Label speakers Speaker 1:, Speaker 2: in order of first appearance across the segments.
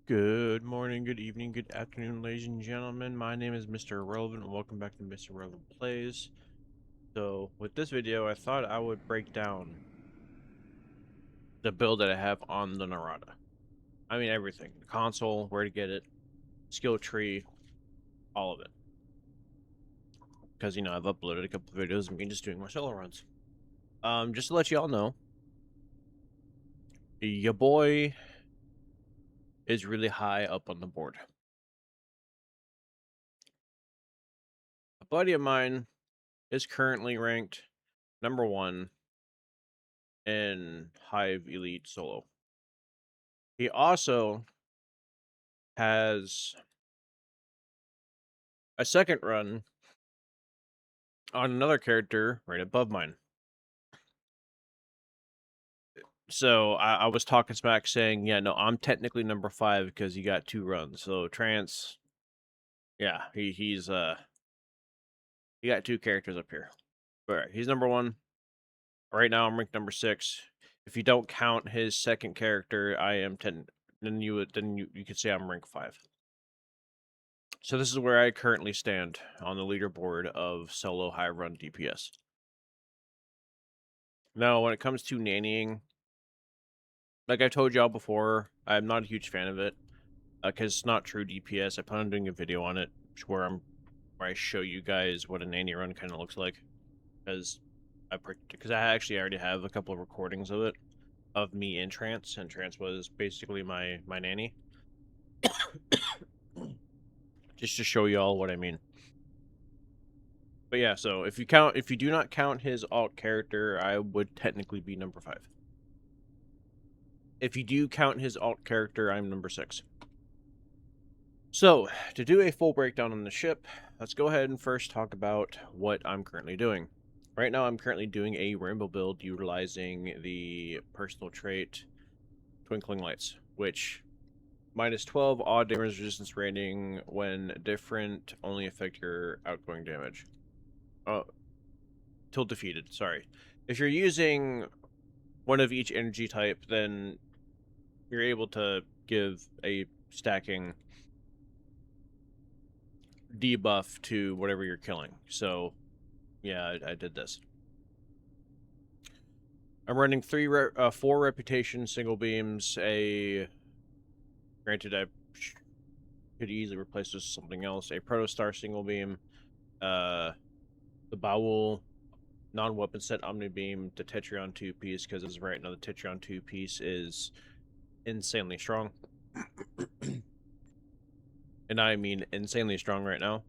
Speaker 1: Good morning, good evening, good afternoon, ladies and gentlemen. My name is Mr. Irrelevant, and welcome back to Mr. Irrelevant Plays. So, with this video, I thought I would break down the build that I have on the Narada. I mean, everything. The console, where to get it, skill tree, all of it. Because, I've uploaded a couple of videos of me just doing my solo runs. Just to let you all know, your boy is really high up on the board. A buddy of mine is currently ranked number 1 in Hive Elite Solo. He also has a second run on another character right above mine. So I was talking smack saying, yeah, no, I'm technically number 5 because he got 2 runs. So Trance, yeah, he got 2 characters up here. But he's number 1. Right now I'm ranked number 6. If you don't count his second character, I am 10. Then you could say I'm rank 5. So this is where I currently stand on the leaderboard of solo high run DPS. Now, when it comes to nannying, like I told y'all before, I'm not a huge fan of it because it's not true DPS. I plan on doing a video on it where I show you guys what a nanny run kind of looks like, because I actually already have a couple of recordings of it, of me in Trance, and Trance was basically my nanny. Just to show y'all what I mean. But yeah, so if you do not count his alt character, I would technically be number 5. If you do count his alt character, I'm number 6. So, to do a full breakdown on the ship, let's go ahead and first talk about what I'm currently doing. Right now, I'm currently doing a rainbow build utilizing the personal trait Twinkling Lights, which minus 12 odd damage resistance rating when different only affect your outgoing damage. Oh, till defeated, sorry. If you're using one of each energy type, then you're able to give a stacking debuff to whatever you're killing. So, yeah, I did this. I'm running 4 reputation single beams. Granted, I could easily replace this with something else. A protostar single beam, the Bowel non-weapon set omni beam, the Tetrion 2-piece, because as of right now the Tetrion 2-piece is insanely strong. And I mean insanely strong right now.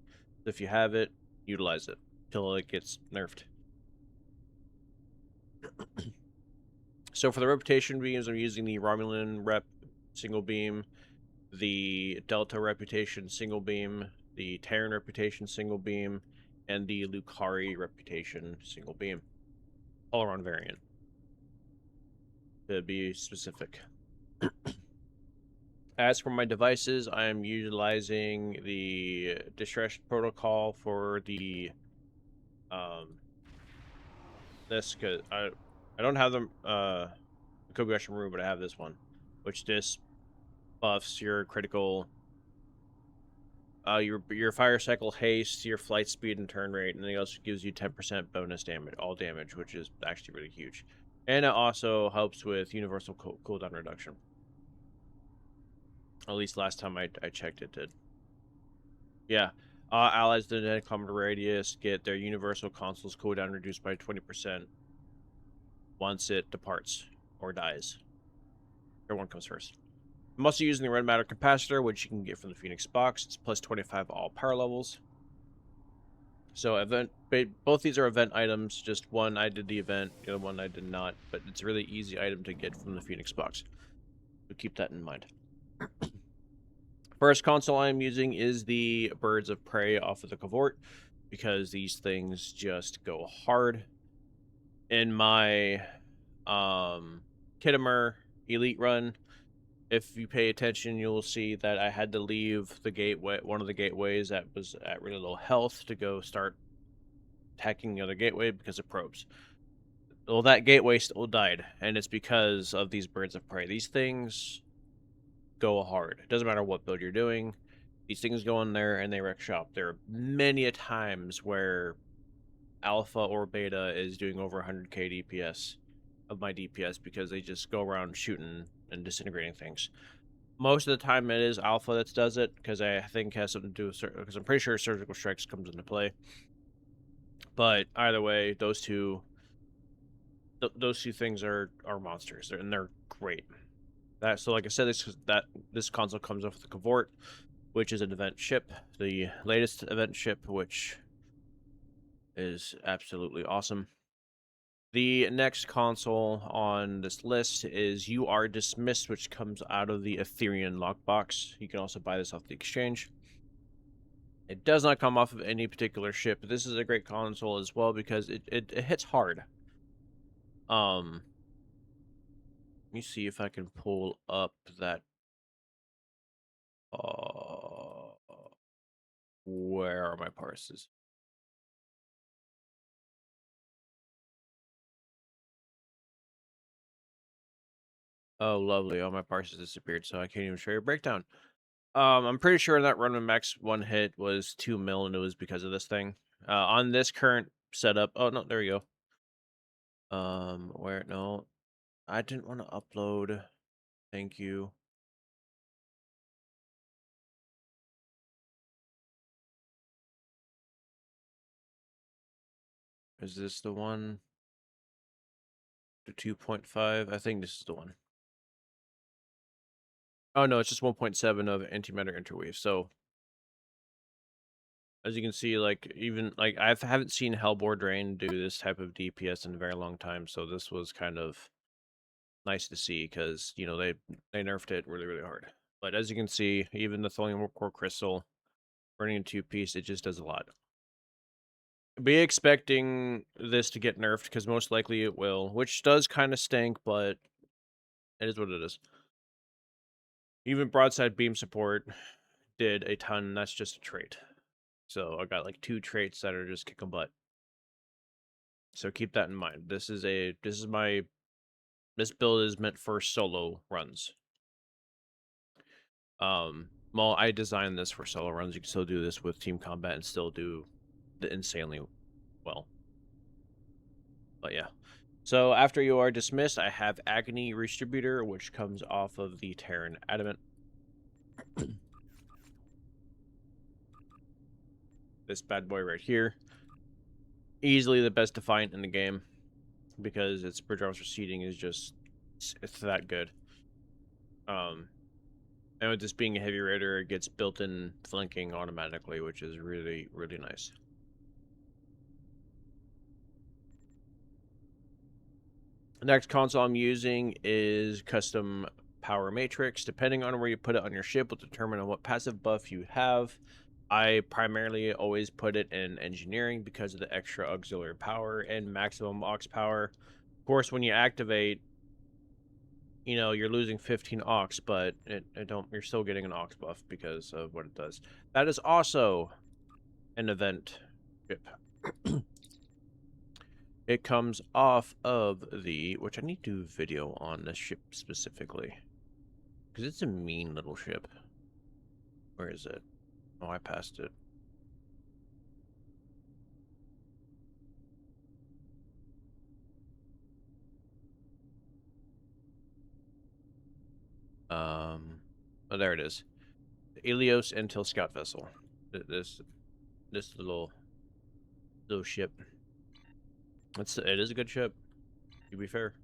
Speaker 1: If you have it, utilize it till it gets nerfed. So for the reputation beams, I'm using the Romulan rep single beam, the Delta reputation single beam, the Terran reputation single beam, and the Lucari reputation single beam. All around variant, to be specific. As for my devices, I am utilizing the distress protocol for the this, because I don't have the Kobayashi Maru, but I have this one, which this buffs your critical your fire cycle haste, your flight speed and turn rate, and it also gives you 10% bonus damage, all damage, which is actually really huge. And it also helps with universal cooldown reduction. At least last time I checked, it did. Yeah. Allies within a 10 kilometer radius get their universal console's cooldown reduced by 20% once it departs or dies. Everyone comes first. I'm also using the red matter capacitor, which you can get from the Phoenix box. It's plus 25 all power levels. So both these are event items. Just one I did the event, the other one I did not. But it's a really easy item to get from the Phoenix box. So keep that in mind. First console I'm using is the Birds of Prey off of the Cavort, because these things just go hard. In my Kittimer Elite run, if you pay attention, you'll see that I had to leave the gateway, one of the gateways that was at really low health, to go start attacking the other gateway because of probes. Well, that gateway still died, and it's because of these Birds of Prey. These things go hard. It doesn't matter what build you're doing. These things go in there and they wreck shop. There are many a times where alpha or beta is doing over 100k DPS of my DPS because they just go around shooting and disintegrating things. Most of the time it is alpha that does it because I think it has something to do with because I'm pretty sure surgical strikes comes into play. But either way, those two things are monsters, and they're great. So like I said, this console comes off with the Cavort, which is an event ship, the latest event ship, which is absolutely awesome. The next console on this list is You Are Dismissed, which comes out of the Ethereum lockbox. You can also buy this off the exchange. It does not come off of any particular ship, but this is a great console as well because it hits hard. Let me see if I can pull up that. Where are my parses? Oh, lovely. All my parses disappeared, so I can't even show you a breakdown. I'm pretty sure that run with max one hit was 2 mil, and it was because of this thing. On this current setup, oh no, there you go. Where no, I didn't want to upload. Thank you. Is this the one? The 2.5? I think this is the one. Oh no, it's just 1.7 of antimatter interweave. So as you can see, like even like I haven't seen Hellbore Drain do this type of DPS in a very long time. So this was kind of nice to see because you know they nerfed it really hard. But as you can see, even the Thorium Core Crystal running in 2-piece, it just does a lot. Be expecting this to get nerfed because most likely it will, which does kind of stink, but it is what it is. Even broadside beam support did a ton. That's just a trait. So I got like 2 traits that are just kicking butt. So keep that in mind. This build is meant for solo runs. Well, I designed this for solo runs. You can still do this with team combat and still do the insanely well. But yeah. So after You Are Dismissed, I have Agony Redistributor, which comes off of the Terran Adamant. This bad boy right here. Easily the best Defiant in the game because its bridge arms receding is just it's that good. And with this being a heavy raider, it gets built-in flanking automatically, which is really nice. The next console I'm using is Custom Power Matrix. Depending on where you put it on your ship will determine on what passive buff you have. I primarily always put it in engineering because of the extra auxiliary power and maximum aux power. Of course, when you activate, you know, you're losing 15 aux, but you're still getting an aux buff because of what it does. That is also an event ship. It comes off of the, which I need to do video on this ship specifically because it's a mean little ship. Where is it? Oh, I passed it. Oh, there it is. The Ilios Intel Scout Vessel. This little ship. It is a good ship, to be fair.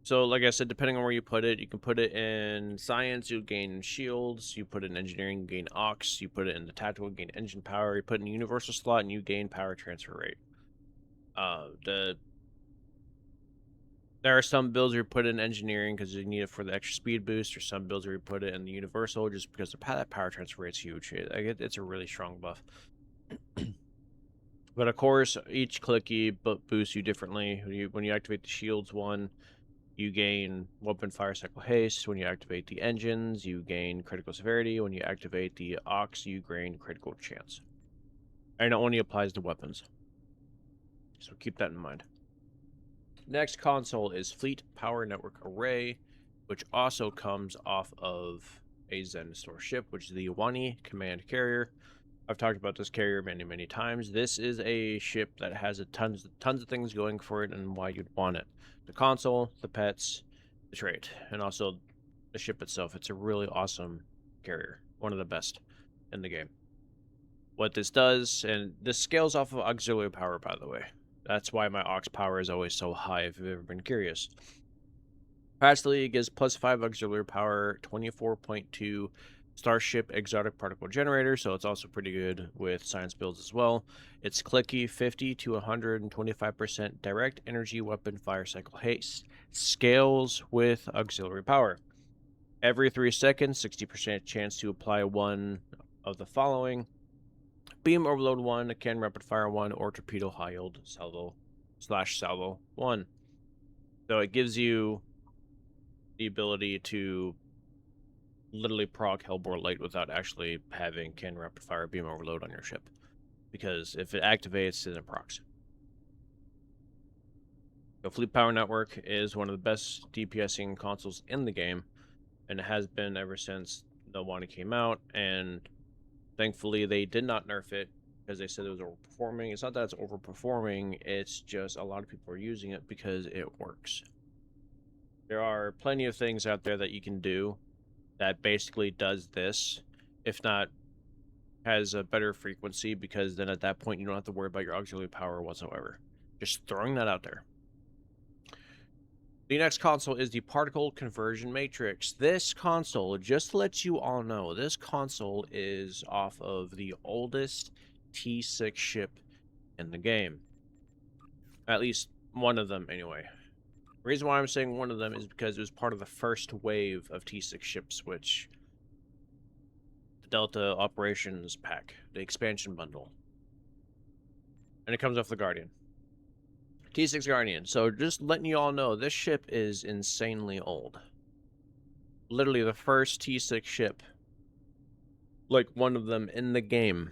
Speaker 1: So like I said, depending on where you put it, you can put it in science, you gain shields. You put it in engineering, you gain aux. You put it in the tactical, you gain engine power. You put it in the universal slot, and you gain power transfer rate. There are some builds where you put it in engineering because you need it for the extra speed boost, or some builds where you put it in the universal just because that power transfer rate's huge. It's a really strong buff. But of course, each clicky boosts you differently. When you activate the shields one, you gain weapon fire cycle haste. When you activate the engines, you gain critical severity. When you activate the aux, you gain critical chance. And it only applies to weapons. So keep that in mind. Next console is Fleet Power Network Array. which also comes off of a Zen Starship, which is the Iwani Command Carrier. I've talked about this carrier many times. This is a ship that has tons of things going for it and why you'd want it. The console, the pets, the trait, and also the ship itself. It's a really awesome carrier. One of the best in the game. What this does, and this scales off of auxiliary power, by the way. That's why my aux power is always so high, if you've ever been curious. Fastly, it gives +5 auxiliary power, 24.2 Starship exotic particle generator, so it's also pretty good with science builds as well. It's clicky, 50 to 125% direct energy weapon fire cycle haste. Scales with auxiliary power. Every 3 seconds, 60% chance to apply one of the following: Beam Overload 1, Can Rapid Fire 1, or Torpedo High Yield Salvo / 1. So it gives you the ability to literally proc Hellbore Light without actually having Can Rapid Fire Beam Overload on your ship. Because if it activates, then it procs. The Fleet Power Network is one of the best DPSing consoles in the game, and it has been ever since the one came out, and thankfully they did not nerf it because they said it was overperforming. It's not that it's overperforming, it's just a lot of people are using it because it works. There are plenty of things out there that you can do that basically does this, if not has a better frequency, because then at that point you don't have to worry about your auxiliary power whatsoever. Just throwing that out there. The next console is the Particle Conversion Matrix. This console, just to let you all know, this console is off of the oldest T6 ship in the game. At least one of them, anyway. The reason why I'm saying one of them is because it was part of the first wave of T6 ships, which the Delta Operations Pack, the expansion bundle. And it comes off the Guardian. T6 Guardian. So just letting you all know, this ship is insanely old. Literally the first T6 ship, like one of them in the game,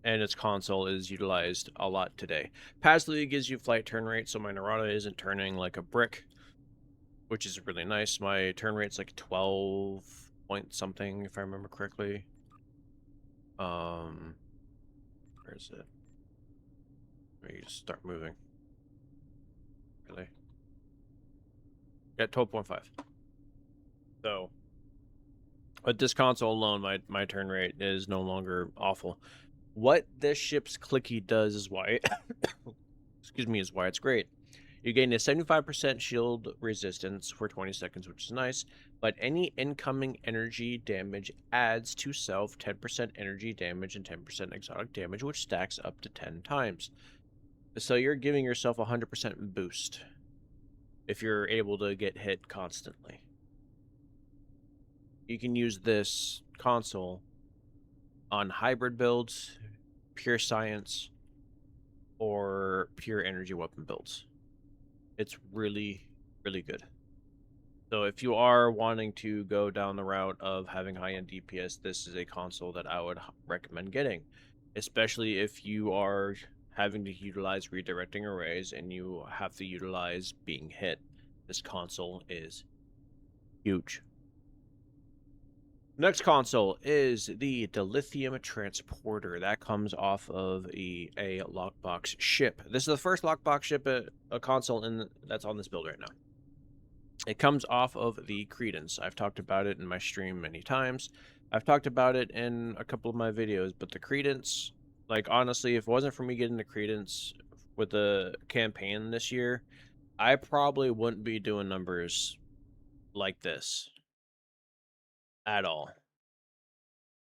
Speaker 1: and its console is utilized a lot today. Passively gives you flight turn rate, so my Narada isn't turning like a brick, which is really nice. My turn rate's like 12 point something, if I remember correctly. Where is it? Let me just start moving. Really? Yeah, 12.5. So, with this console alone, my turn rate is no longer awful. What this ship's clicky does is why, excuse me, is why it's great. You gain a 75% shield resistance for 20 seconds, which is nice, but any incoming energy damage adds to self 10% energy damage and 10% exotic damage, which stacks up to 10 times. So you're giving yourself a 100% boost if you're able to get hit constantly. You can use this console on hybrid builds, pure science, or pure energy weapon builds. It's really, really good. So if you are wanting to go down the route of having high-end DPS, this is a console that I would recommend getting, especially if you are having to utilize redirecting arrays and you have to utilize being hit. This console is huge. Next console is the Dilithium Transporter. That comes off of a lockbox ship. This is the first lockbox ship, a console that's on this build right now. It comes off of the Credence. I've talked about it in my stream many times. I've talked about it in a couple of my videos, but the Credence, like, honestly, if it wasn't for me getting the Credence with the campaign this year, I probably wouldn't be doing numbers like this at all.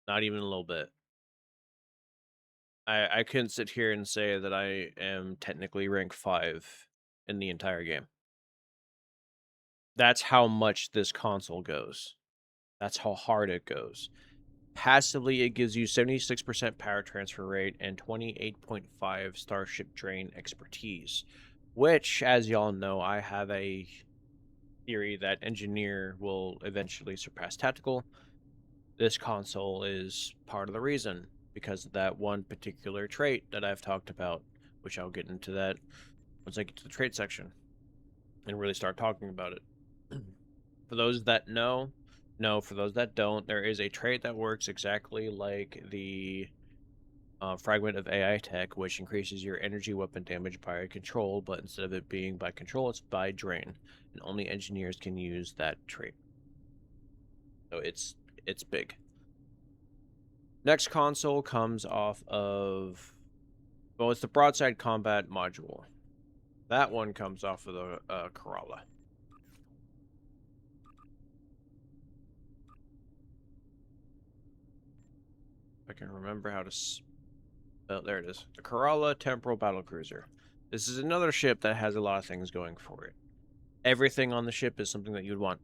Speaker 1: Not even a little bit. I couldn't sit here and say that I am technically rank 5 in the entire game. That's how much this console goes. That's how hard it goes. Passively, it gives you 76% power transfer rate and 28.5 Starship Drain expertise, which, as y'all know, I have a theory that Engineer will eventually surpass Tactical. This console is part of the reason, because of that one particular trait that I've talked about, which I'll get into that once I get to the trait section and really start talking about it. For those that know, no. For those that don't, there is a trait that works exactly like the fragment of AI tech, which increases your energy weapon damage by control, but instead of it being by control, it's by drain, and only engineers can use that trait. So it's big. Next console comes off of, well, it's the broadside combat module. That one comes off of the Corolla. If I can remember how to oh, there it is. The Corolla Temporal Battlecruiser. This is another ship that has a lot of things going for it. Everything on the ship is something that you'd want.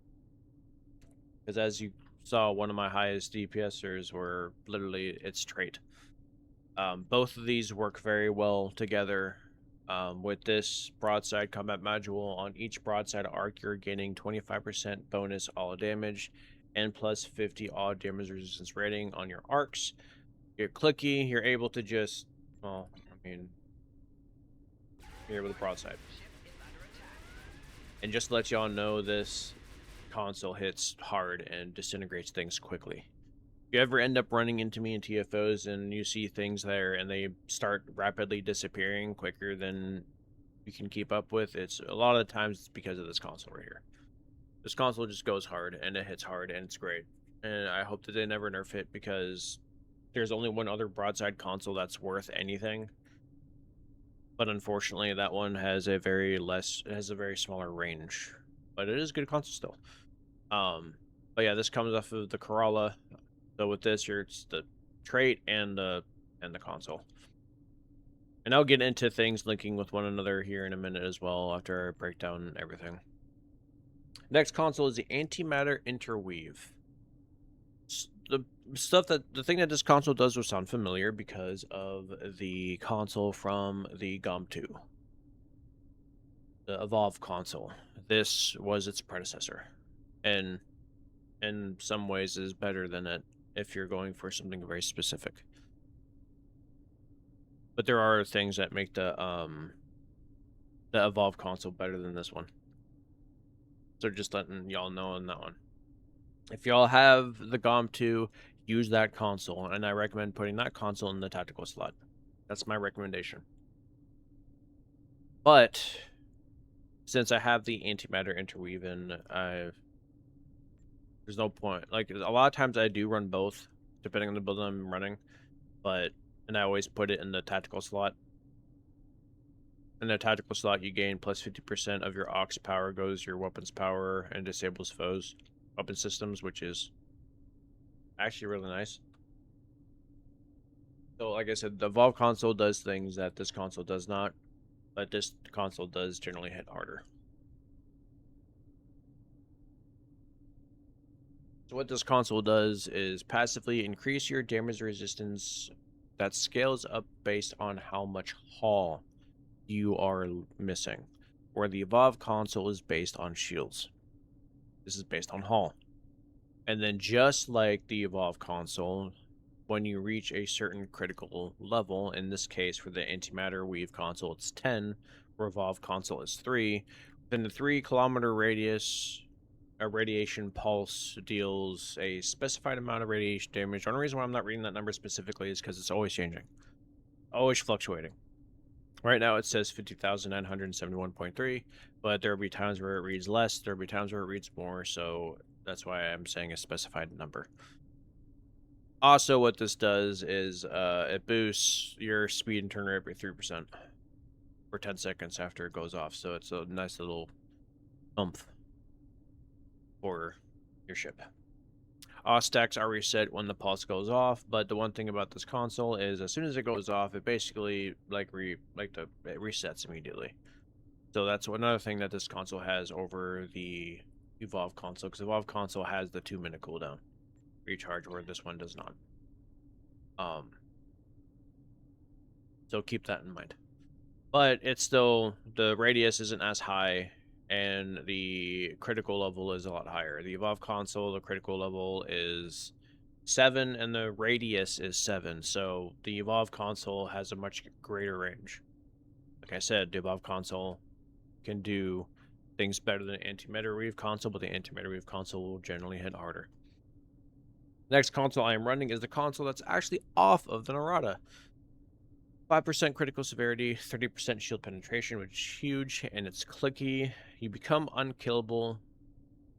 Speaker 1: Because as you saw, one of my highest DPSers were literally its trait. Both of these work very well together. With this broadside combat module, on each broadside arc, you're gaining 25% bonus all damage and plus 50 all damage resistance rating on your arcs. You're clicky, you're able to just, well, I mean, here with the broadside. And just to let y'all know, this console hits hard and disintegrates things quickly. If you ever end up running into me in TFOs and you see things there and they start rapidly disappearing quicker than you can keep up with, it's a lot of the times it's because of this console right here. This console just goes hard and it hits hard and it's great. And I hope that they never nerf it, because there's only one other broadside console that's worth anything. But unfortunately, that one has a very smaller range. But it is a good console still. But yeah, this comes off of the Corolla. So with this, it's the trait and the console. And I'll get into things linking with one another here in a minute as well after I break down everything. Next console is the Antimatter Interweave. The thing that this console does will sound familiar because of the console from the GOM 2. The Evolve console. This was its predecessor. And in some ways is better than it if you're going for something very specific. But there are things that make the Evolve console better than this one. So just letting y'all know on that one. If y'all have the GOM 2, use that console, and I recommend putting that console in the tactical slot. That's my recommendation. But since I have the Antimatter Interweave in, there's no point. Like, a lot of times I do run both, depending on the build I'm running, and I always put it in the tactical slot. In the tactical slot, you gain plus 50% of your aux power goes your weapons power and disables foes weapon systems, which is actually really nice. So, like I said, the Evolve console does things that this console does not, but this console does generally hit harder. So what this console does is passively increase your damage resistance that scales up based on how much hull you are missing, where the Evolve console is based on shields. This is based on hull. And then just like the Evolve console, when you reach a certain critical level, in this case for the Antimatter Weave console it's 10, for Evolve console is 3, within the 3-kilometer radius, a radiation pulse deals a specified amount of radiation damage. The only reason why I'm not reading that number specifically is because it's always changing, always fluctuating. Right now it says 50,971.3, but there will be times where it reads less, there will be times where it reads more, so that's why I'm saying a specified number. Also, what this does is it boosts your speed and turn rate by 3% for 10 seconds after it goes off, so it's a nice little oomph for your ship. Stacks are reset when the pulse goes off, but the one thing about this console is as soon as it goes off, it basically it resets immediately. So that's another thing that this console has over the Evolve console, because Evolve console has the 2-minute cooldown recharge, where this one does not. So keep that in mind. But it's still, the radius isn't as high, and the critical level is a lot higher. The Evolve console, the critical level is 7, and the radius is 7. So the Evolve console has a much greater range. Like I said, the Evolve console can do things better than antimatter weave console, but the antimatter weave console will generally hit harder. Next console I am running is the console that's actually off of the Narada. 5% critical severity, 30% shield penetration, which is huge, and it's clicky. You become unkillable,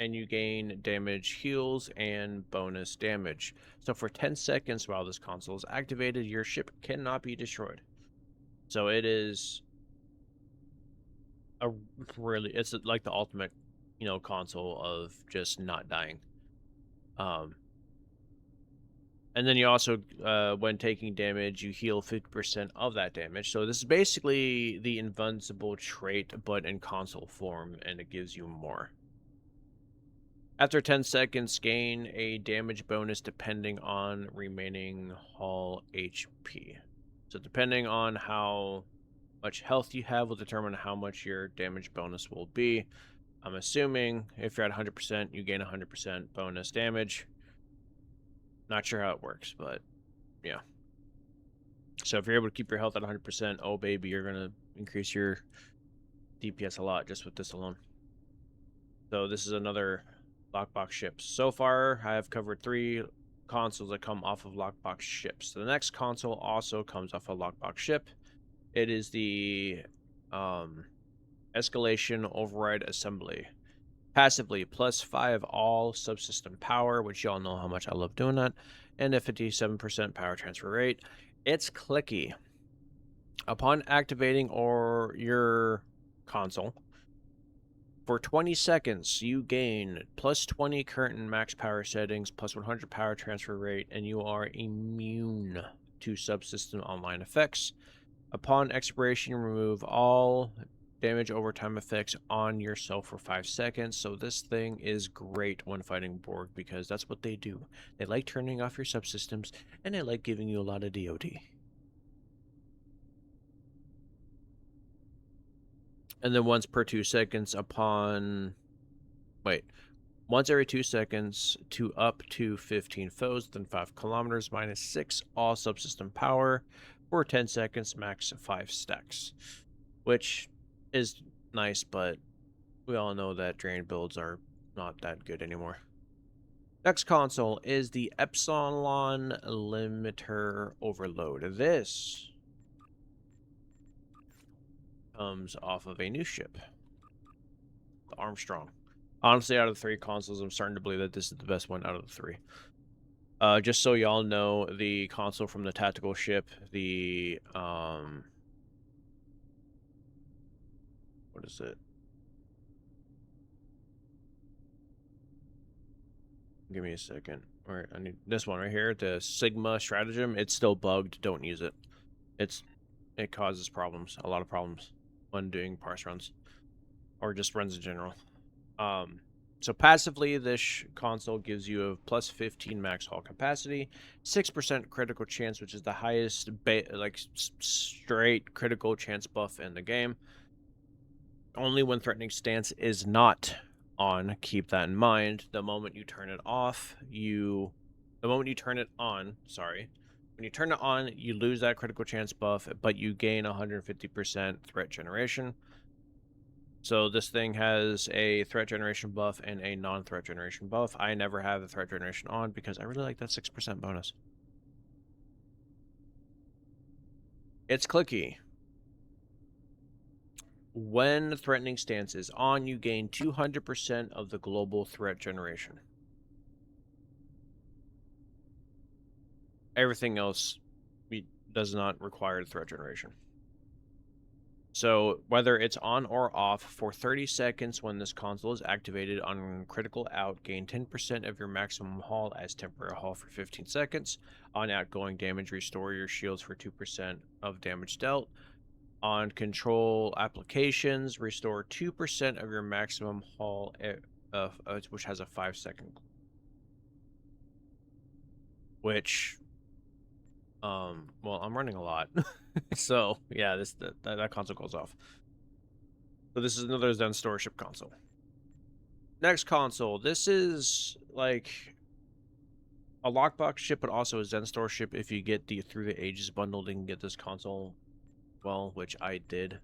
Speaker 1: and you gain damage, heals, and bonus damage. So for 10 seconds while this console is activated, your ship cannot be destroyed. So it is a really, it's like the ultimate, console of just not dying. And then you also, when taking damage, you heal 50% of that damage. So this is basically the invincible trait, but in console form, and it gives you more. After 10 seconds, gain a damage bonus depending on remaining hull HP. So depending on how much health you have will determine how much your damage bonus will be. I'm assuming if you're at 100%, you gain 100% bonus damage. Not sure how it works, but yeah. So if you're able to keep your health at 100%, oh baby, you're going to increase your DPS a lot just with this alone. So this is another lockbox ship. So far, I have covered 3 consoles that come off of lockbox ships. The next console also comes off a lockbox ship. It is the Escalation Override Assembly. Passively, +5 all subsystem power, which y'all know how much I love doing that, and a 57% power transfer rate. It's clicky. Upon activating your console, for 20 seconds, you gain +20 current and max power settings, +100 power transfer rate, and you are immune to subsystem online effects. Upon expiration, remove all damage overtime effects on yourself for 5 seconds. So this thing is great when fighting Borg because that's what they do. They like turning off your subsystems, and they like giving you a lot of DOD. And then once per 2 seconds once every 2 seconds to up to 15 foes within 5 kilometers, -6 all subsystem power for 10 seconds, max 5 stacks. Which is nice, but we all know that drain builds are not that good anymore. Next console is the Epsilon Limiter Overload. This comes off of a new ship, the Armstrong. Honestly, out of the 3 consoles, I'm starting to believe that this is the best one out of the 3. Just so y'all know, the console from the tactical ship, the what is it? Give me a second. All right, I need this one right here, the Sigma Stratagem. It's still bugged. Don't use it. It causes problems, a lot of problems when doing parse runs or just runs in general. So passively, this console gives you a +15 max hull capacity, 6% critical chance, which is the highest straight critical chance buff in the game. Only when threatening stance is not on. Keep that in mind. The moment you turn it off, when you turn it on, when you turn it on, you lose that critical chance buff, but you gain 150% threat generation. So this thing has a threat generation buff and a non-threat generation buff. I never have the threat generation on because I really like that 6% bonus. It's clicky. When threatening stance is on, you gain 200% of the global threat generation. Everything else does not require threat generation. So whether it's on or off, for 30 seconds when this console is activated on critical out, gain 10% of your maximum hull as temporary hull for 15 seconds. On outgoing damage, restore your shields for 2% of damage dealt. On control applications, restore 2% of your maximum hull, which has a 5-second. Which, well, I'm running a lot. So, yeah, that console goes off. So this is another Zen Starship console. Next console. This is like a lockbox ship, but also a Zen Starship. If you get the Through the Ages bundle, you can get this console, well, which I did.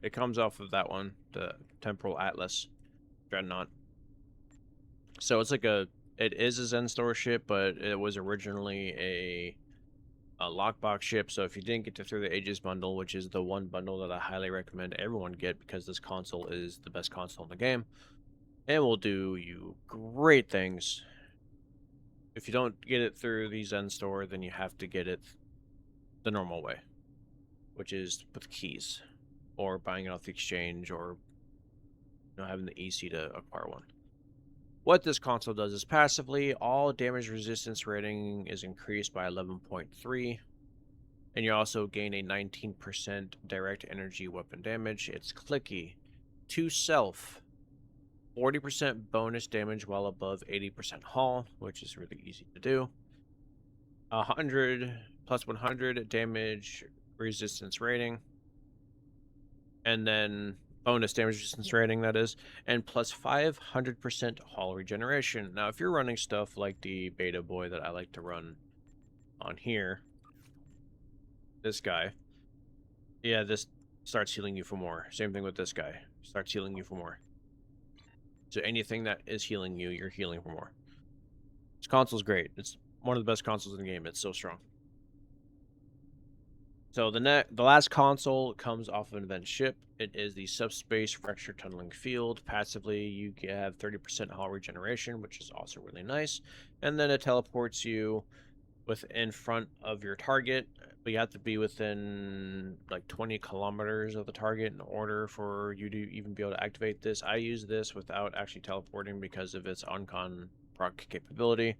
Speaker 1: It comes off of that one, the Temporal Atlas Dreadnought. So it's like it is a Zen Store ship, but it was originally a lockbox ship. So if you didn't get to Through the Ages bundle, which is the one bundle that I highly recommend everyone get because this console is the best console in the game, and will do you great things. If you don't get it through the Zen Store, then you have to get it the normal way, which is with keys, or buying it off the exchange, or having the EC to acquire one. What this console does is passively, all damage resistance rating is increased by 11.3, and you also gain a 19% direct energy weapon damage. It's clicky. To self, 40% bonus damage while above 80% hull, which is really easy to do. 100 plus 100 damage resistance rating, and then bonus damage resistance rating, that is, and plus 500% hull regeneration. Now, if you're running stuff like the beta boy that I like to run on here, this guy, yeah, this starts healing you for more. Same thing with this guy, starts healing you for more. So anything that is healing you, you're healing for more. This console's great. It's one of the best consoles in the game. It's so strong. So the last console comes off of an event ship. It is the Subspace Fracture Tunneling Field. Passively, you have 30% hull regeneration, which is also really nice. And then it teleports you in front of your target, but you have to be within like 20 kilometers of the target in order for you to even be able to activate this. I use this without actually teleporting because of its on-con proc capability.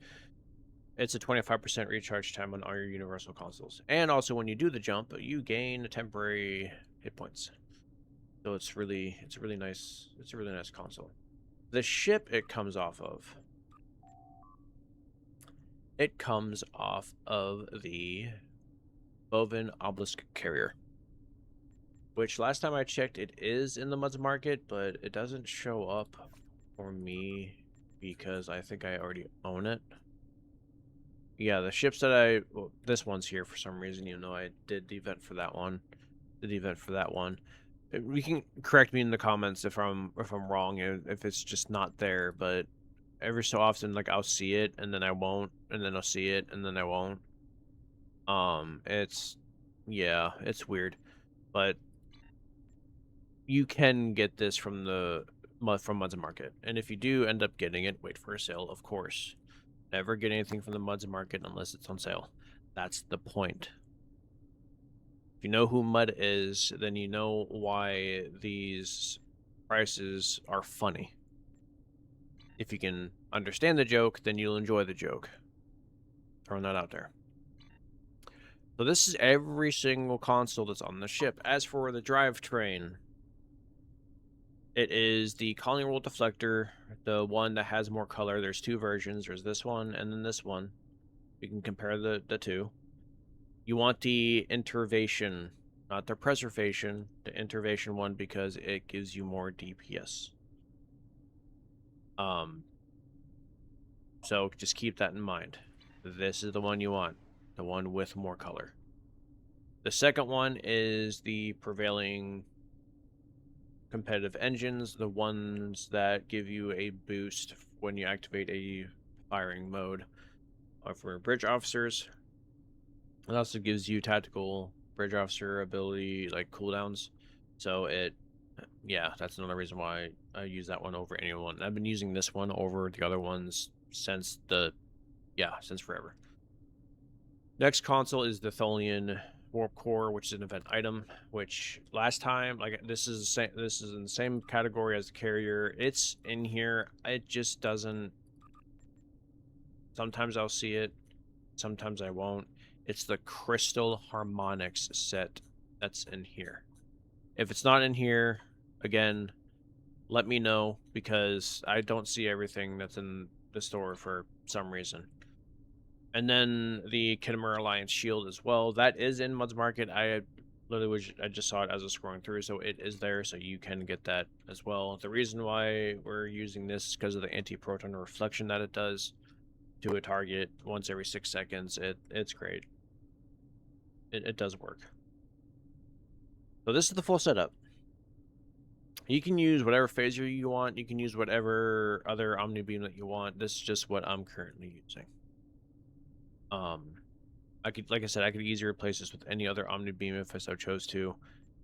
Speaker 1: It's a 25% recharge time on all your universal consoles. And also when you do the jump, you gain temporary hit points. So it's a really nice console. The ship it comes off of. It comes off of the Bovin Obelisk Carrier, which last time I checked it is in the Muds market, but it doesn't show up for me because I think I already own it. Yeah, the ships that well, this one's here for some reason, even though I did the event for that one. You can correct me in the comments if I'm wrong, if it's just not there, but every so often, like, I'll see it and then I won't, and then I'll see it and then I won't. It's weird, but you can get this from Muds Market, and if you do end up getting it, wait for a sale, of course. Never get anything from the Muds Market unless it's on sale. That's the point. If you know who Mud is, then you know why these prices are funny. If you can understand the joke, then you'll enjoy the joke. Throwing that out there. So this is every single console that's on the ship. As for the drivetrain, it is the Calling Roll Deflector, the one that has more color. There's two versions. There's this one and then this one. You can compare the two. You want the Intervation, not the Preservation, the Intervation one, because it gives you more DPS. So just keep that in mind. This is the one you want, the one with more color. The second one is the prevailing competitive engines, the ones that give you a boost when you activate a firing mode for bridge officers. It also gives you tactical bridge officer ability, like cooldowns. So that's another reason why I use that one over anyone. I've been using this one over the other ones since forever. Next console is the Tholian Warp Core, which is an event item, which last time, like, this is in the same category as the carrier. It's in here. It just doesn't. Sometimes I'll see it, sometimes I won't. It's the Crystal Harmonics set that's in here. If it's not in here, again, let me know, because I don't see everything that's in the store for some reason. And then the Khmer Alliance shield as well. That is in Muds Market. I just saw it as I was scrolling through, so it is there, so you can get that as well. The reason why we're using this is because of the anti-proton reflection that it does to a target once every 6 seconds. It's great. It does work. So this is the full setup. You can use whatever phaser you want. You can use whatever other Omni Beam that you want. This is just what I'm currently using. I could, like I said, I could easily replace this with any other Omni Beam if I so chose to.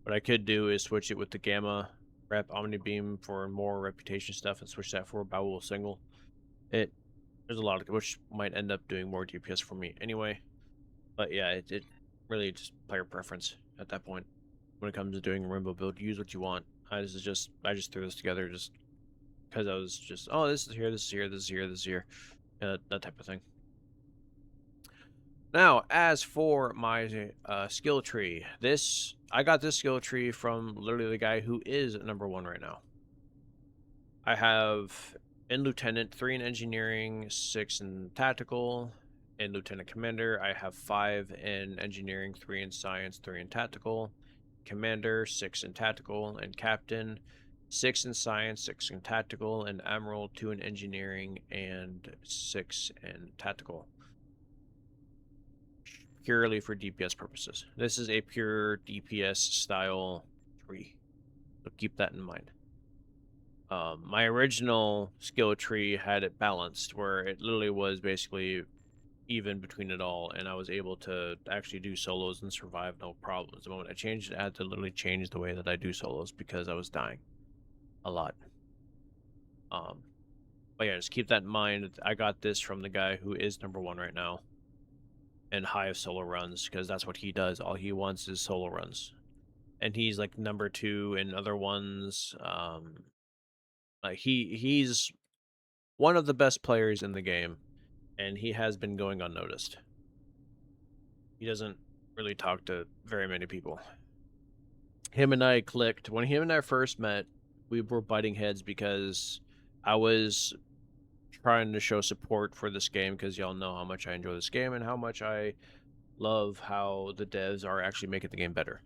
Speaker 1: What I could do is switch it with the Gamma Rep Omni Beam for more reputation stuff and switch that for a Bowel single. There's a lot of, which might end up doing more DPS for me anyway. But yeah, it really just player preference at that point. When it comes to doing a rainbow build, use what you want. I just threw this together just because I was just, oh, this is here, this is here, this is here, this is here, that type of thing. Now, as for my skill tree, I got this skill tree from literally the guy who is #1 right now. I have in Lieutenant 3 in Engineering, 6 in Tactical. In Lieutenant Commander, I have 5 in Engineering, 3 in Science, 3 in Tactical. Commander, 6 in Tactical. And Captain, 6 in Science, 6 in Tactical. And Admiral, 2 in Engineering, and 6 in Tactical. Purely for DPS purposes. This is a pure DPS style tree, so keep that in mind. My original skill tree had it balanced, where it literally was basically even between it all, and I was able to actually do solos and survive no problems. The moment I changed it, I had to literally change the way that I do solos because I was dying a lot. But yeah, just keep that in mind. I got this from the guy who is #1 right now. And Hive solo runs, because that's what he does. All he wants is solo runs, and he's like #2 in other ones. Like he's one of the best players in the game, and he has been going unnoticed. He doesn't really talk to very many people. Him and I clicked when him and I first met. We were butting heads because I was trying to show support for this game, because y'all know how much I enjoy this game and how much I love how the devs are actually making the game better.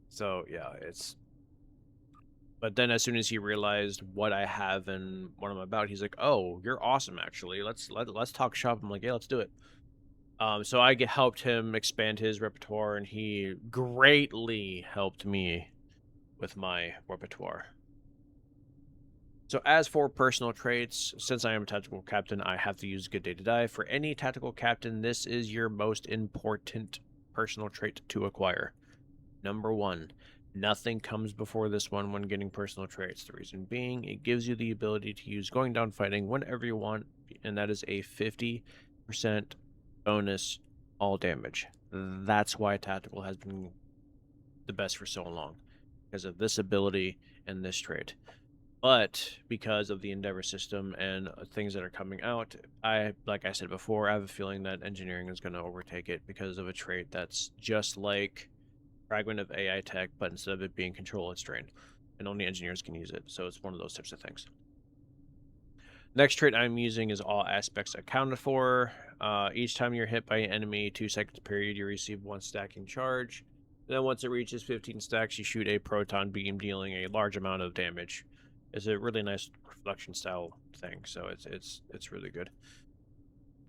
Speaker 1: So yeah, but then as soon as he realized what I have and what I'm about, he's like, "Oh, you're awesome actually. Let's talk shop." I'm like, "Yeah, let's do it." So I helped him expand his repertoire, and he greatly helped me with my repertoire. So as for personal traits, since I am a tactical captain, I have to use Good Day to Die. For any tactical captain, this is your most important personal trait to acquire. #1, nothing comes before this one when getting personal traits. The reason being, it gives you the ability to use going down fighting whenever you want, and that is a 50% bonus all damage. That's why tactical has been the best for so long, because of this ability and this trait. But because of the Endeavor system and things that are coming out, like I said before, I have a feeling that engineering is going to overtake it because of a trait that's just like Fragment of AI tech, but instead of it being control, it's drain, and only engineers can use it. So it's one of those types of things. Next trait I'm using is all aspects accounted for. Each time you're hit by an enemy, 2 seconds period, you receive 1 stacking charge. Then once it reaches 15 stacks, you shoot a proton beam, dealing a large amount of damage. It's a really nice reflection style thing, so it's really good.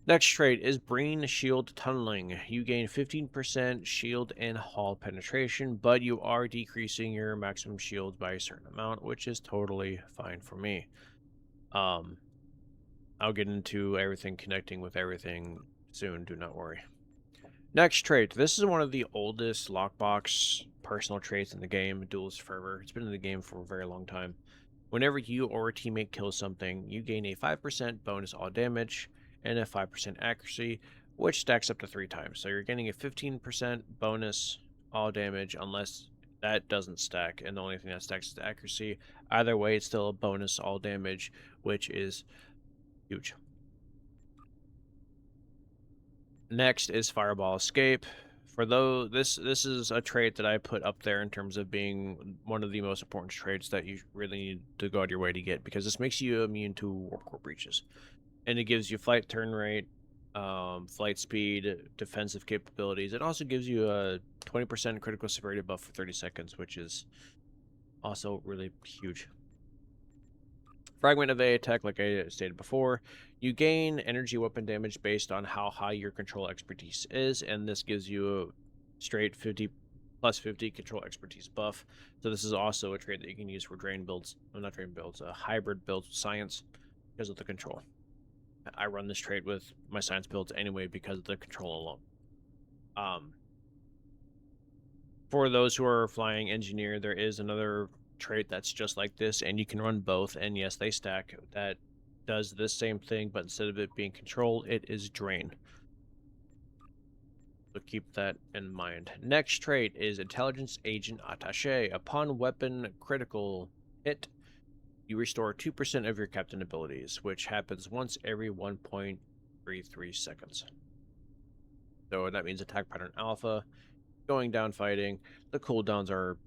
Speaker 1: Next trait is Brain Shield Tunneling. You gain 15% shield and hull penetration, but you are decreasing your maximum shield by a certain amount, which is totally fine for me. I'll get into everything connecting with everything soon, do not worry. Next trait. This is one of the oldest lockbox personal traits in the game, Duelist Fervor. It's been in the game for a very long time. Whenever you or a teammate kills something, you gain a 5% bonus all damage and a 5% accuracy, which stacks up to 3 times. So you're getting a 15% bonus all damage unless that doesn't stack, and the only thing that stacks is the accuracy. Either way, it's still a bonus all damage, which is huge. Next is Fireball Escape. For though this is a trait that I put up there in terms of being one of the most important traits that you really need to go out of your way to get, because this makes you immune to warp core breaches, and it gives you flight turn rate, flight speed, defensive capabilities. It also gives you a 20% critical severity buff for 30 seconds, which is also really huge. Fragment of A attack, like I stated before, you gain energy weapon damage based on how high your control expertise is, and this gives you a straight 50 plus 50 control expertise buff. So this is also a trait that you can use for drain builds. Well, not drain builds, hybrid builds with science because of the control. I run this trait with my science builds anyway because of the control alone. For those who are flying engineer, there is another trait that's just like this, and you can run both, and yes, they stack. That does the same thing, but instead of it being control, it is drain. So keep that in mind. Next trait is Intelligence Agent Attaché. Upon weapon critical hit, you restore 2% of your captain abilities, which happens once every 1.33 seconds. So that means attack pattern alpha, going down fighting. The cooldowns are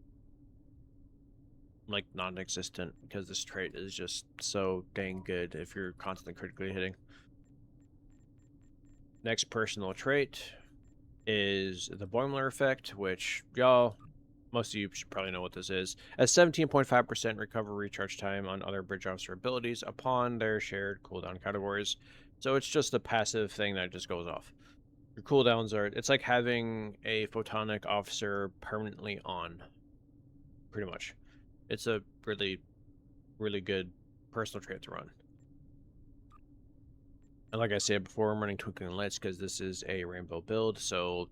Speaker 1: like non-existent because this trait is just so dang good if you're constantly critically hitting. Next personal trait is the Boimler effect, which y'all, most of you should probably know what this is. A 17.5% recovery recharge time on other bridge officer abilities upon their shared cooldown categories. So it's just a passive thing that just goes off. Your cooldowns are, it's like having a photonic officer permanently on, pretty much. It's a really, really good personal trait to run. And like I said before, I'm running Twinkling Lights because this is a rainbow build, so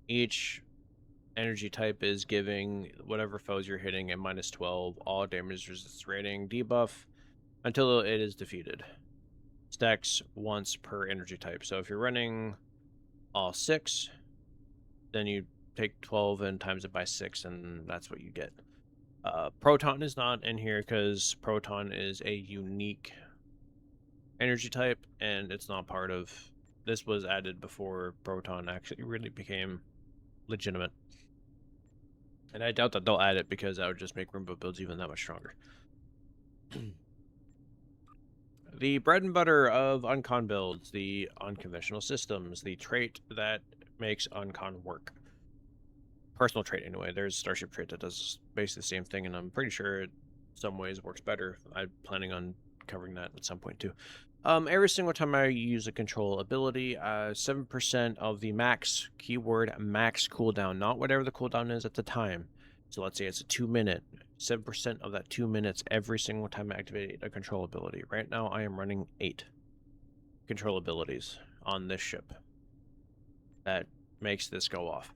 Speaker 1: each energy type is giving whatever foes you're hitting a minus 12 all damage resistance rating debuff until it is defeated. Stacks once per energy type. So if you're running all 6, then you take 12 and times it by 6, and that's what you get. Proton is not in here because Proton is a unique energy type, and it's not part of... This was added before Proton actually really became legitimate. And I doubt that they'll add it because that would just make Rainbow builds even that much stronger. The bread and butter of Uncon builds, the unconventional systems, the trait that makes Uncon work. Personal trait anyway. There's Starship trait that does basically the same thing, and I'm pretty sure it some ways works better. I'm planning on covering that at some point too. Every single time I use a control ability, 7% of the max, keyword max cooldown, not whatever the cooldown is at the time. So let's say it's a 2-minute, 7% of that 2 minutes every single time I activate a control ability. Right now I am running 8 control abilities on this ship. That makes this go off,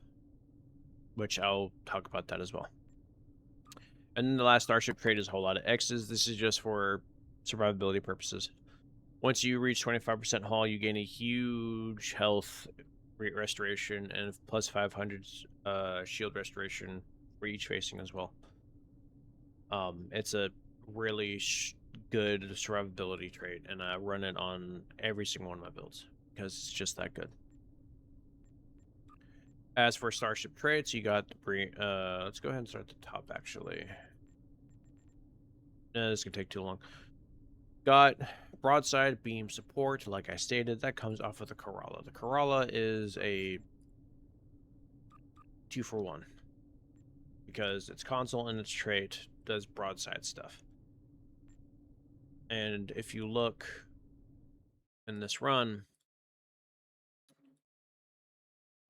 Speaker 1: which I'll talk about that as well. And then the last Starship trait is a whole lot of X's. This is just for survivability purposes. Once you reach 25% hull, you gain a huge health rate restoration and plus 500 shield restoration for each facing as well. It's a really good survivability trait, and I run it on every single one of my builds because it's just that good. As for Starship traits, you got the let's go ahead and start at the top, actually. This can take too long. Got broadside beam support, like I stated, that comes off of the Corolla. The Corolla is a 2-for-1 because its console and its trait does broadside stuff. And if you look in this run,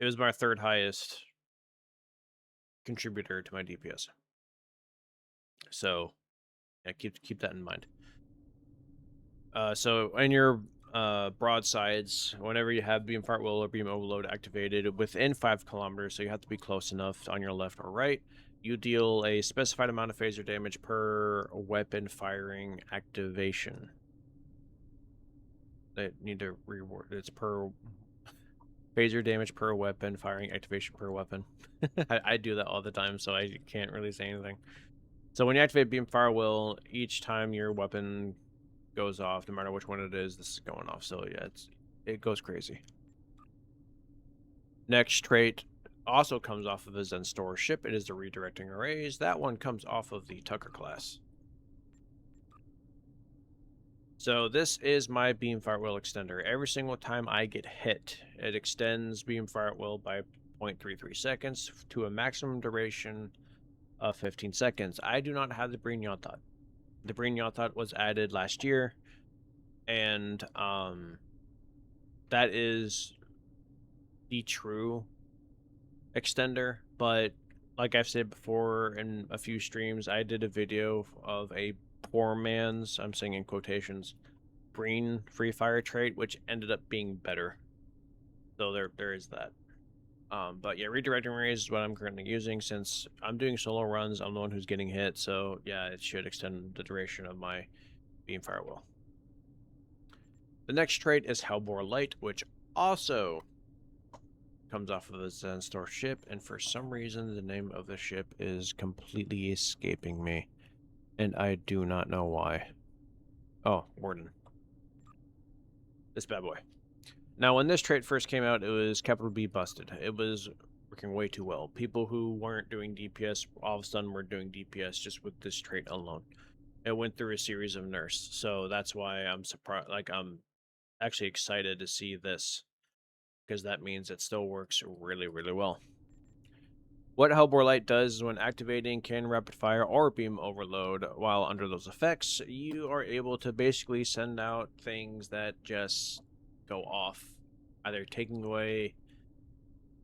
Speaker 1: it was my 3rd highest contributor to my DPS. So yeah, keep that in mind. So in your broadsides, whenever you have beam fart will or beam overload activated within 5 kilometers, so you have to be close enough on your left or right, you deal a specified amount of phaser damage per weapon firing activation. They need to reward. It's per phaser damage per weapon firing activation per weapon. I do that all the time, so I can't really say anything. So when you activate beam fire will, each time your weapon goes off, no matter which one it is, this is going off. So yeah, it goes crazy. Next trait also comes off of the Zen Starship. It is the redirecting arrays. That one comes off of the Tucker class. So this is my beam fire wheel extender. Every single time I get hit, it extends beam fire wheel by 0.33 seconds to a maximum duration of 15 seconds. I do not have the Breen Yontat. The Breen Yontat was added last year, and that is the true extender, but like I've said before in a few streams, I did a video of a poor man's, I'm saying in quotations, green free fire trait, which ended up being better. So there is that. But yeah, redirecting rays is what I'm currently using since I'm doing solo runs. I'm the one who's getting hit, so yeah, it should extend the duration of my beam firewall. The next trait is Hellbore Light, which also comes off of the Starship, and for some reason the name of the ship is completely escaping me, and I do not know why. Oh, Warden. This bad boy. Now, when this trait first came out, it was capital B busted. It was working way too well. People who weren't doing DPS all of a sudden were doing DPS just with this trait alone. It went through a series of nerfs, so that's why I'm surprised. Like, I'm actually excited to see this, because that means it still works really, really well. What Hellbore Light does is when activating Cannon Rapid Fire or Beam Overload while under those effects, you are able to basically send out things that just go off, either taking away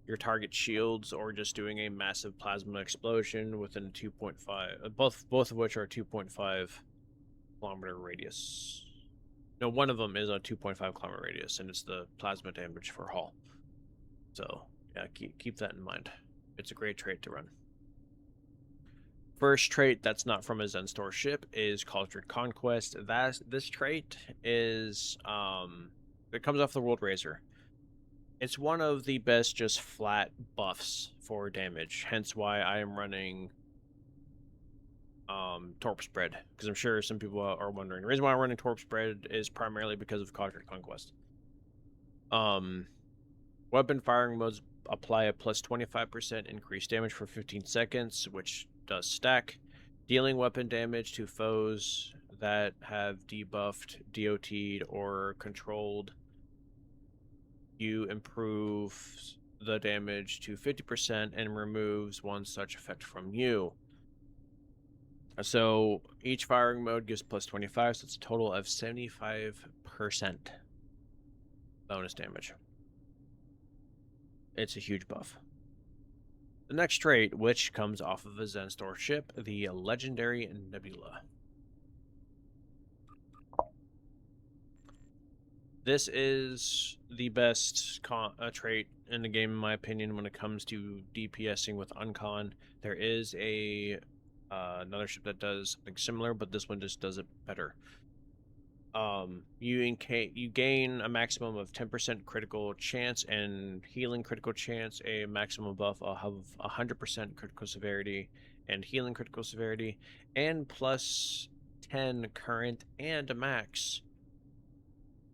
Speaker 1: your target shields or just doing a massive plasma explosion within 2.5, both of which are 2.5 kilometer radius. No, one of them is a 2.5 kilometer radius, and it's the plasma damage for Hull. So yeah, keep that in mind. It's a great trait to run. First trait that's not from a Zen Store ship is Cultured Conquest. This trait is it comes off the World Razor. It's one of the best just flat buffs for damage, hence why I am running Torp Spread, because I'm sure some people are wondering. The reason why I'm running Torp Spread is primarily because of Cultured Conquest. Weapon firing modes apply a plus 25% increased damage for 15 seconds, which does stack. Dealing weapon damage to foes that have debuffed, DOT'd, or controlled, you improve the damage to 50% and removes one such effect from you. So each firing mode gives plus 25, so it's a total of 75% bonus damage. It's a huge buff. The next trait, which comes off of a Zen Store ship, the Legendary Nebula. This is the best trait in the game, in my opinion, when it comes to DPSing with Uncon. There is another ship that does something similar, but this one just does it better. You gain a maximum of 10% critical chance and healing critical chance, a maximum buff of 100% critical severity and healing critical severity, and plus 10 current and a max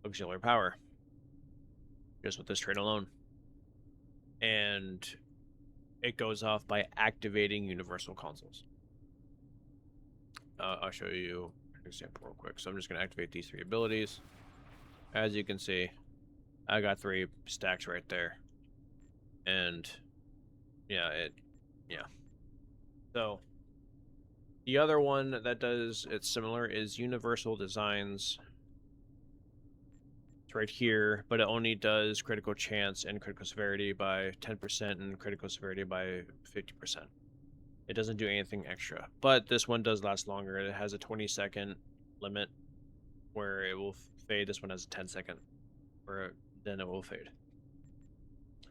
Speaker 1: auxiliary power, just with this trait alone. And it goes off by activating universal consoles. I'll show you example real quick. So I'm just going to activate these 3 abilities. As you can see, I got 3 stacks right there. And yeah, so the other one that does it's similar is Universal Designs. It's right here, but it only does critical chance and critical severity by 10% and critical severity by 50%. It doesn't do anything extra, but this one does last longer. It has a 20-second limit where it will fade. This one has a 10-second where then it will fade.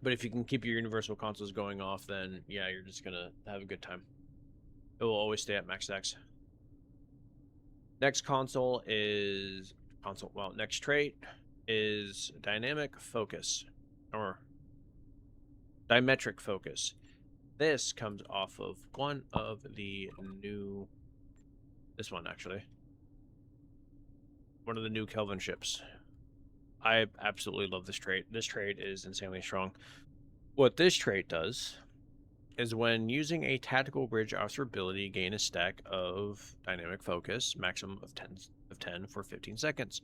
Speaker 1: But if you can keep your universal consoles going off, then yeah, you're just gonna have a good time. It will always stay at max stacks. Next next trait is Dynamic Focus, or Dimetric Focus. This comes off of one of the new, this one actually, one of the new Kelvin ships. I absolutely love this trait. This trait is insanely strong. What this trait does is when using a tactical bridge officer ability, gain a stack of dynamic focus, maximum of 10 for 15 seconds.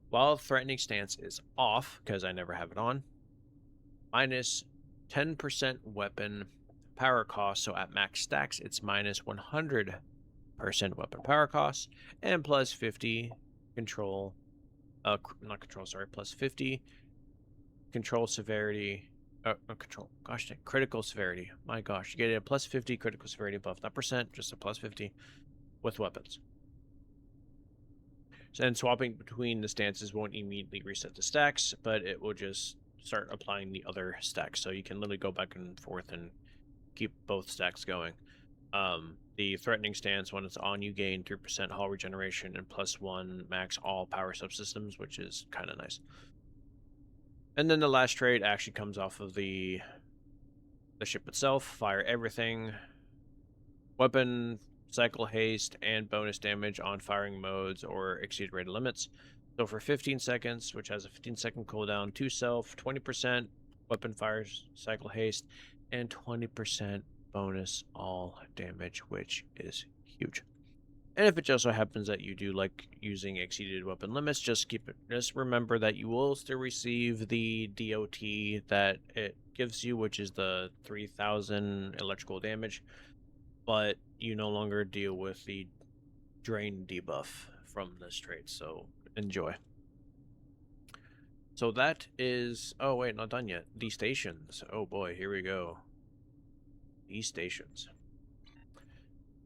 Speaker 1: While threatening stance is off, because I never have it on, minus 10% weapon power cost, so at max stacks it's minus 100% weapon power cost, and plus 50 plus 50 control severity Control. Gosh, dang, critical severity. My gosh, you get a plus 50 critical severity buff. Not percent, just a plus 50 with weapons. So then swapping between the stances won't immediately reset the stacks, but it will just start applying the other stacks. So you can literally go back and forth and keep both stacks going. The threatening stance, when it's on, you gain 3% hull regeneration and +1 max all power subsystems, which is kind of nice. And then the last trait actually comes off of the ship itself. Fire everything. Weapon, cycle haste, and bonus damage on firing modes or exceed rated limits. So for 15 seconds, which has a 15-second cooldown, 2 self, 20% weapon fires, cycle haste, and 20% bonus all damage, which is huge. And if it just so happens that you do like using exceeded weapon limits, just remember that you will still receive the DOT that it gives you, which is the 3000 electrical damage, but you no longer deal with the drain debuff from this trait, so enjoy. So that is... oh wait, not done yet. The stations. Oh boy, here we go. These stations.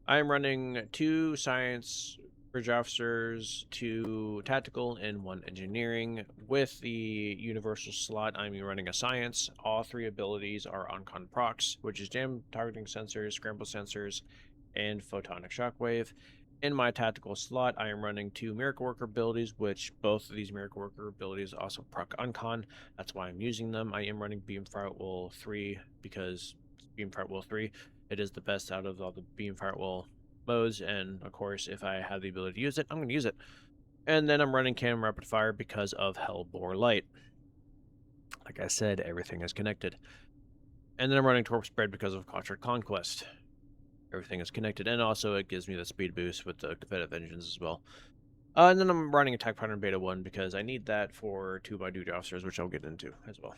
Speaker 1: I am running 2 science bridge officers, 2 tactical, and 1 engineering. With the universal slot, I'm running a science. All 3 abilities are on-con procs, which is jam targeting sensors, scramble sensors, and photonic shockwave. In my tactical slot, I am running 2 miracle worker abilities, which both of these miracle worker abilities also proc uncon. That's why I'm using them. I am running beam firewall 3 because beam firewall 3, it is the best out of all the beam firewall modes, and of course, if I have the ability to use it, I'm going to use it. And then I'm running cannon rapid fire because of Hellbore Light. Like I said, everything is connected. And then I'm running Torp Spread because of Contract Conquest. Everything is connected, and also it gives me the speed boost with the competitive engines as well. And then I'm running Attack Pattern Beta 1 because I need that for 2 of my duty officers, which I'll get into as well.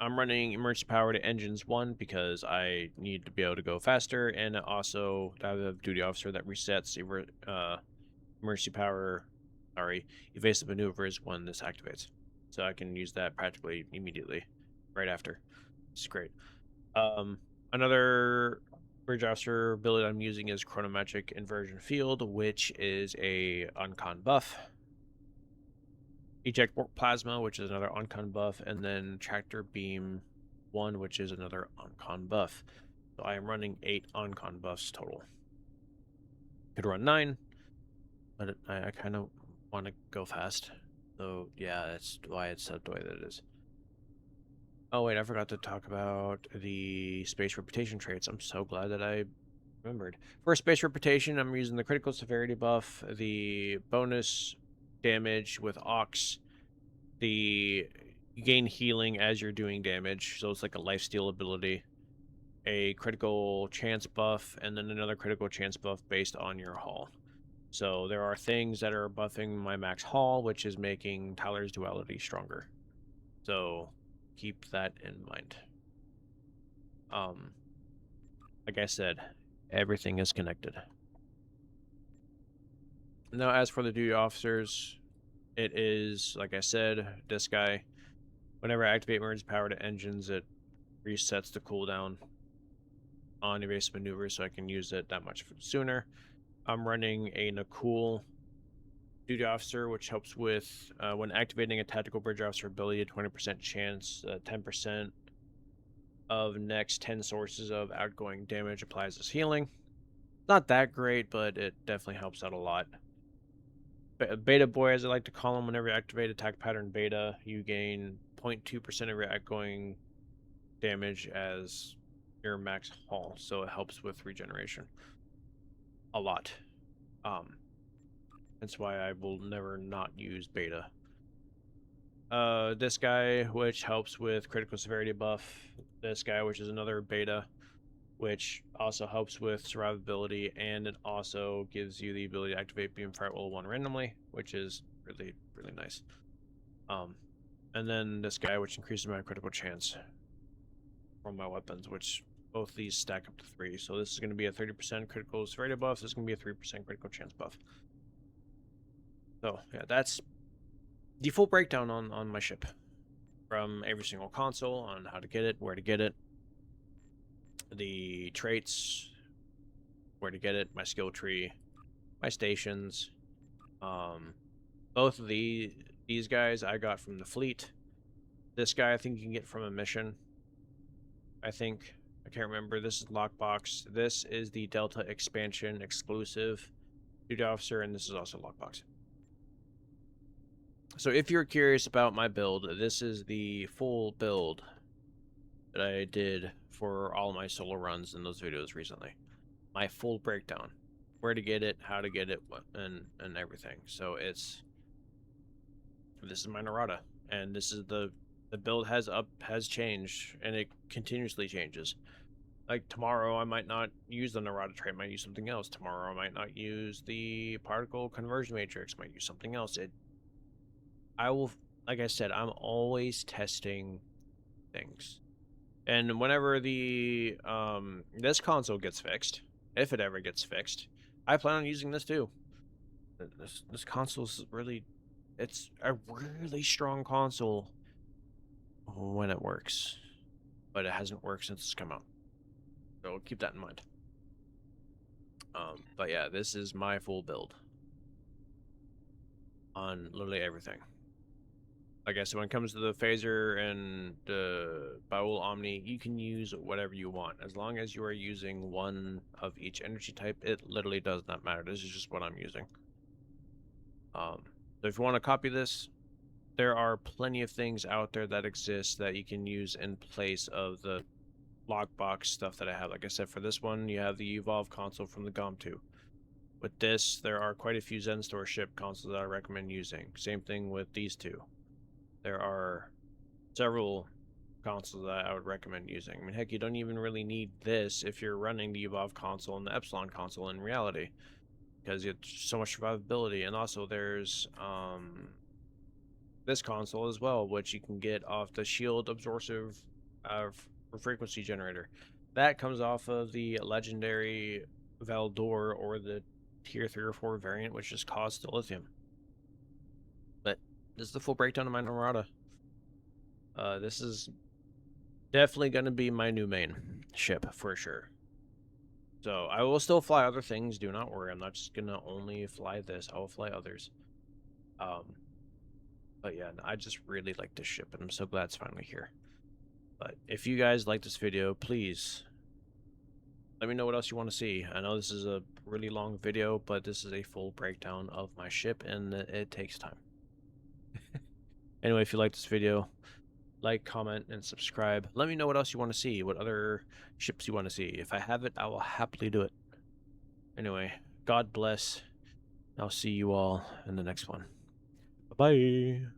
Speaker 1: I'm running Emergency Power to Engines 1 because I need to be able to go faster, and also I have a duty officer that resets Emergency Power, evasive maneuvers when this activates. So I can use that practically immediately, right after. It's great. Another bridge officer ability I'm using is Chronometric Inversion Field, which is a uncon buff. Eject Plasma, which is another uncon buff, and then Tractor Beam 1, which is another uncon buff. So I am running 8 uncon buffs total. Could run 9, but I kind of want to go fast. So yeah, that's why it's set the way that it is. Oh wait, I forgot to talk about the space reputation traits. I'm so glad that I remembered. For space reputation, I'm using the critical severity buff, the bonus damage with Ox, you gain healing as you're doing damage, so it's like a lifesteal ability, a critical chance buff, and then another critical chance buff based on your hull. So there are things that are buffing my max hull, which is making Tyler's duality stronger. So keep that in mind. Like I said, everything is connected. Now, as for the duty officers, it is, like I said, this guy. Whenever I activate emergency power to engines, it resets the cooldown on evasive maneuvers, so I can use it that much sooner. I'm running a Nakul duty officer, which helps with when activating a tactical bridge officer ability, a 20% chance, 10% of next 10 sources of outgoing damage applies as healing. Not that great, but it definitely helps out a lot. Beta boy, as I like to call him, whenever you activate attack pattern beta, you gain 0.2% of your outgoing damage as your max hull, so it helps with regeneration a lot. That's why I will never not use beta. This guy, which helps with critical severity buff. This guy, which is another beta, which also helps with survivability, and it also gives you the ability to activate Beam Firewall 1 randomly, which is really, really nice. And then this guy, which increases my critical chance from my weapons, which both these stack up to 3. So this is going to be a 30% critical severity buff. This is going to be a 3% critical chance buff. So yeah, that's the full breakdown on my ship. from every single console on how to get it, where to get it, the traits, where to get it, my skill tree, my stations. Both of these guys I got from the fleet. This guy I think you can get from a mission. I think. I can't remember. This is Lockbox. This is the Delta expansion exclusive duty officer, and this is also Lockbox. So if you're curious about my build, this is the full build that I did for all my solo runs in those videos recently. My full breakdown. Where to get it, how to get it, and everything. So this is my Narada, and this is the build has changed, and it continuously changes. Like tomorrow I might not use the Narada trait, I might use something else. Tomorrow I might not use the particle conversion matrix, might use something else. I will, like I said, I'm always testing things. And whenever the this console gets fixed, if it ever gets fixed, I plan on using this too. This console's really, it's a really strong console when it works, but it hasn't worked since it's come out. So keep that in mind. But yeah, this is my full build on literally everything. Like I said, when it comes to the phaser and the Baul Omni, you can use whatever you want. As long as you are using one of each energy type, it literally does not matter. This is just what I'm using. So if you want to copy this, there are plenty of things out there that exist that you can use in place of the lockbox stuff that I have. Like I said, for this one, you have the Evolve console from the GOM 2. With this, there are quite a few Zen Starship consoles that I recommend using. Same thing with these two. There are several consoles that I would recommend using. I mean, heck, you don't even really need this if you're running the Evolve console and the Epsilon console in reality, because it's so much survivability. And also there's this console as well, which you can get off the Shield Absorptive frequency generator. That comes off of the legendary Valdor or the tier 3 or 4 variant, which is caused to lithium. But this is the full breakdown of my Narada. This is definitely going to be my new main ship for sure. So I will still fly other things, do not worry. I'm not just going to only fly this. I will fly others. But yeah, I just really like this ship, and I'm so glad it's finally here. But if you guys like this video, please let me know what else you want to see. I know this is a really long video, but this is a full breakdown of my ship, and it takes time. Anyway, if you like this video, like, comment, and subscribe. Let me know what else you want to see, what other ships you want to see. If I have it, I will happily do it. Anyway, God bless. I'll see you all in the next one. Bye-bye.